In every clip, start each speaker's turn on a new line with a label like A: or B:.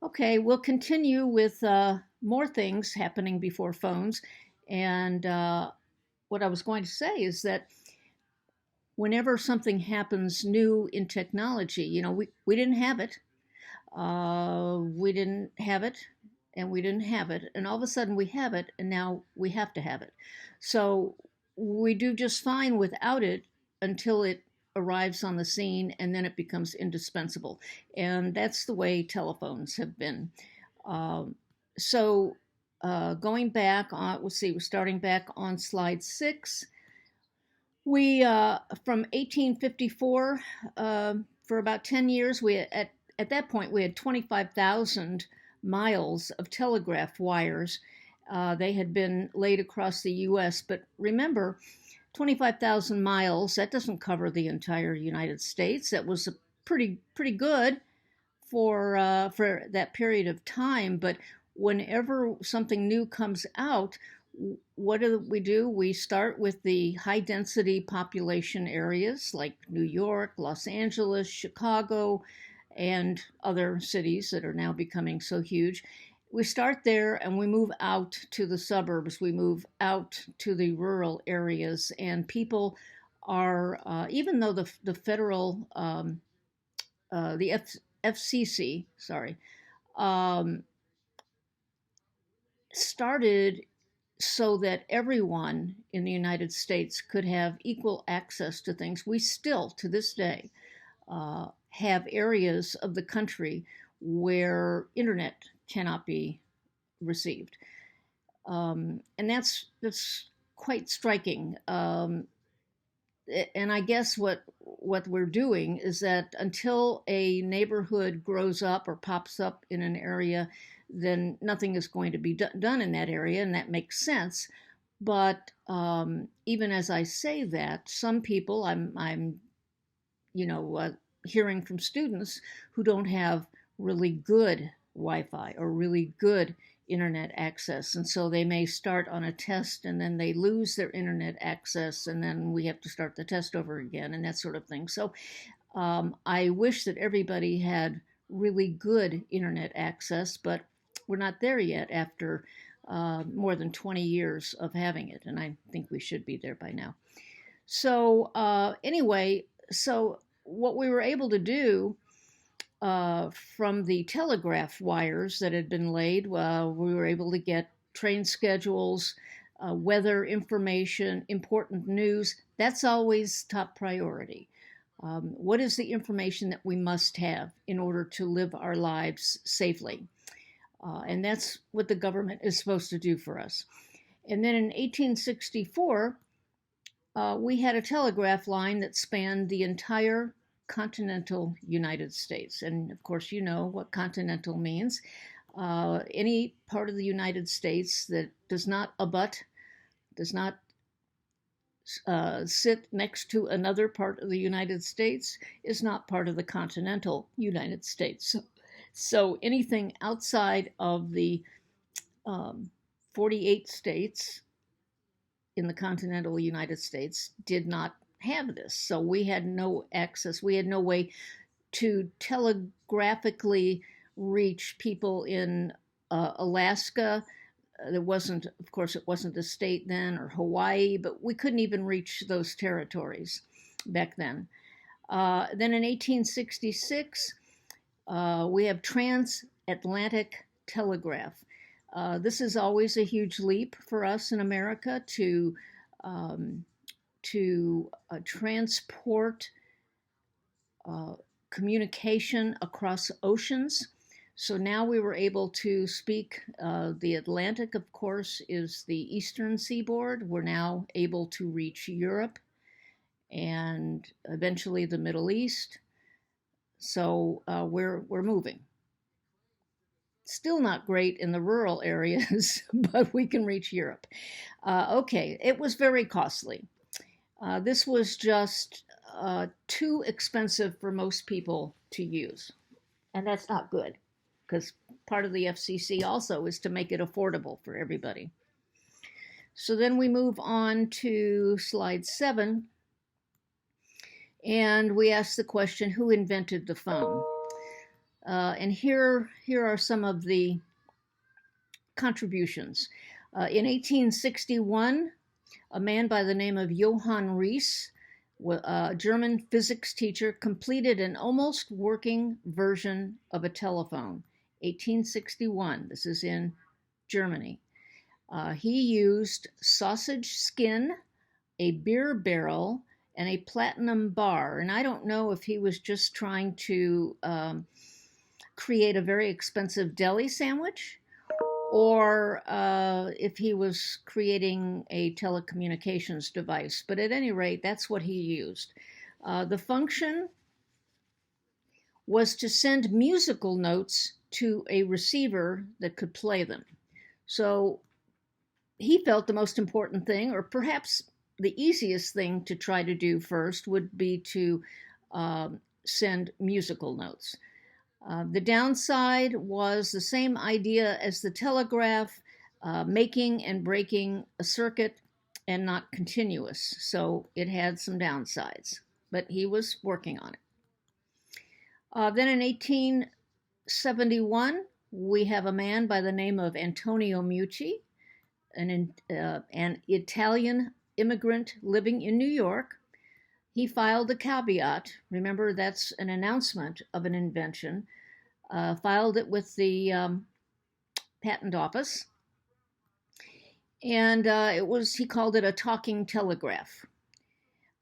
A: Okay, we'll continue with more things happening before phones. And what I was going to say is that whenever something happens new in technology, we didn't have it. We didn't have it, and we didn't have it. And all of a sudden we have it, and now we have to have it. So we do just fine without it until it arrives on the scene, and then it becomes indispensable. And that's the way telephones have been. Um, so going back on, let's see, we're starting back on slide 6. We from 1854 for about 10 years. At that point we had 25,000 miles of telegraph wires. They had been laid across the U.S. But remember, 25,000 miles, that doesn't cover the entire United States. That was pretty good for that period of time. But whenever something new comes out, what do we do? We start with the high density population areas like New York, Los Angeles, Chicago, and other cities that are now becoming so huge. We start there and we move out to the suburbs, we move out to the rural areas, and people are, even though the federal, the FCC, sorry, um, started so that everyone in the United States could have equal access to things. We still, to this day, have areas of the country where internet cannot be received, and that's quite striking. And I guess what we're doing is that until a neighborhood grows up or pops up in an area, then nothing is going to be done in that area, and that makes sense. But even as I say that, some people I'm you know uh, hearing from students who don't have really good Wi-Fi or really good internet access, and so they may start on a test and then they lose their internet access, and then we have to start the test over again and that sort of thing. So I wish that everybody had really good internet access, but we're not there yet after more than 20 years of having it, and I think we should be there by now. So anyway, so what we were able to do from the telegraph wires that had been laid, we were able to get train schedules, weather information, important news. That's always top priority. What is the information that we must have in order to live our lives safely? And that's what the government is supposed to do for us. And then in 1864, we had a telegraph line that spanned the entire continental United States. And of course, you know what continental means. Any part of the United States that does not abut, does not sit next to another part of the United States, is not part of the continental United States. So anything outside of the 48 states in the continental United States did not have this. So we had no access, we had no way to telegraphically reach people in Alaska. There wasn't, of course, it wasn't a state then, or Hawaii, but we couldn't even reach those territories back then. Then in 1866, we have transatlantic telegraph. This is always a huge leap for us in America um, to transport uh, communication across oceans. So now we were able to speak. The Atlantic, of course, is the eastern seaboard. We're now able to reach Europe and eventually the Middle East. So we're moving. Still not great in the rural areas, but we can reach Europe. Okay, it was very costly. This was just too expensive for most people to use. And that's not good, because part of the FCC also is to make it affordable for everybody. So then we move on to slide 7, and we ask the question, who invented the phone? And here are some of the contributions. In 1861, a man by the name of Johann Rees, a German physics teacher, completed an almost working version of a telephone. 1861, this is in Germany. He used sausage skin, a beer barrel, and a platinum bar. And I don't know if he was just trying to create a very expensive deli sandwich, or if he was creating a telecommunications device. But at any rate, that's what he used. The function was to send musical notes to a receiver that could play them. So he felt the most important thing, or perhaps the easiest thing to try to do first, would be to send musical notes. The downside was the same idea as the telegraph, making and breaking a circuit and not continuous. So it had some downsides, but he was working on it. Then in 1871, we have a man by the name of Antonio Meucci, an Italian immigrant living in New York. He filed a caveat. Remember, that's an announcement of an invention. Filed it with the patent office. And he called it a talking telegraph.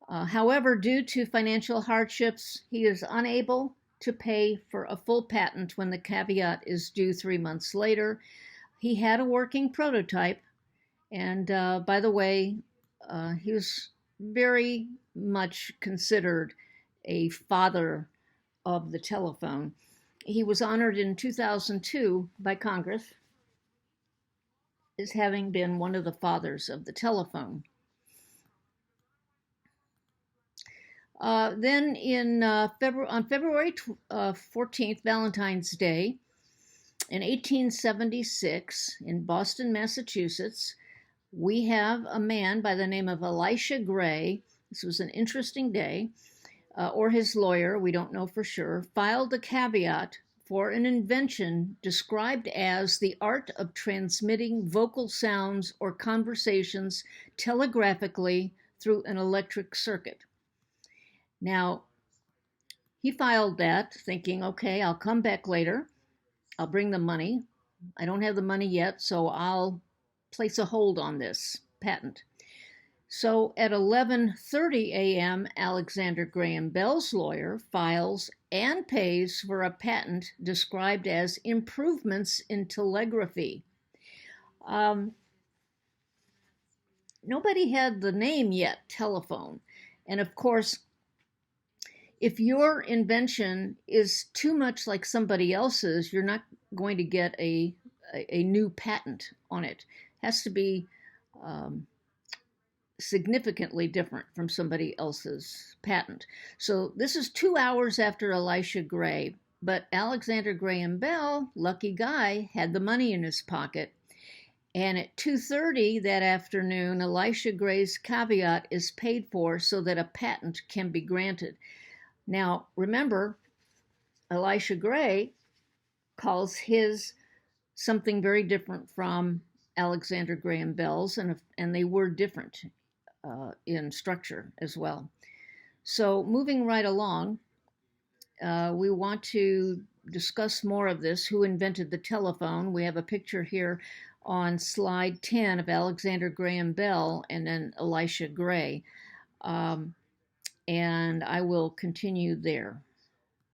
A: However, due to financial hardships, he is unable to pay for a full patent when the caveat is due 3 months later. He had a working prototype, and by the way, he was very much considered a father of the telephone. He was honored in 2002 by Congress as having been one of the fathers of the telephone. Then on February 14th, Valentine's Day, in 1876, in Boston, Massachusetts, we have a man by the name of Elisha Gray. This was an interesting day. Or his lawyer, we don't know for sure, filed a caveat for an invention described as the art of transmitting vocal sounds or conversations telegraphically through an electric circuit. Now, he filed that thinking, okay, I'll come back later. I'll bring the money. I don't have the money yet, so I'll place a hold on this patent. So at 11:30 a.m., Alexander Graham Bell's lawyer files and pays for a patent described as improvements in telegraphy. Nobody had the name yet, telephone. And of course, if your invention is too much like somebody else's, you're not going to get a new patent on it. It has to be significantly different from somebody else's patent. So this is 2 hours after Elisha Gray, but Alexander Graham Bell, lucky guy, had the money in his pocket. And at 2:30 that afternoon, Elisha Gray's caveat is paid for so that a patent can be granted. Now, remember, Elisha Gray calls his something very different from Alexander Graham Bell's, and they were different in structure as well. So moving right along, we want to discuss more of this, who invented the telephone. We have a picture here on slide 10 of Alexander Graham Bell and then Elisha Gray. And I will continue there.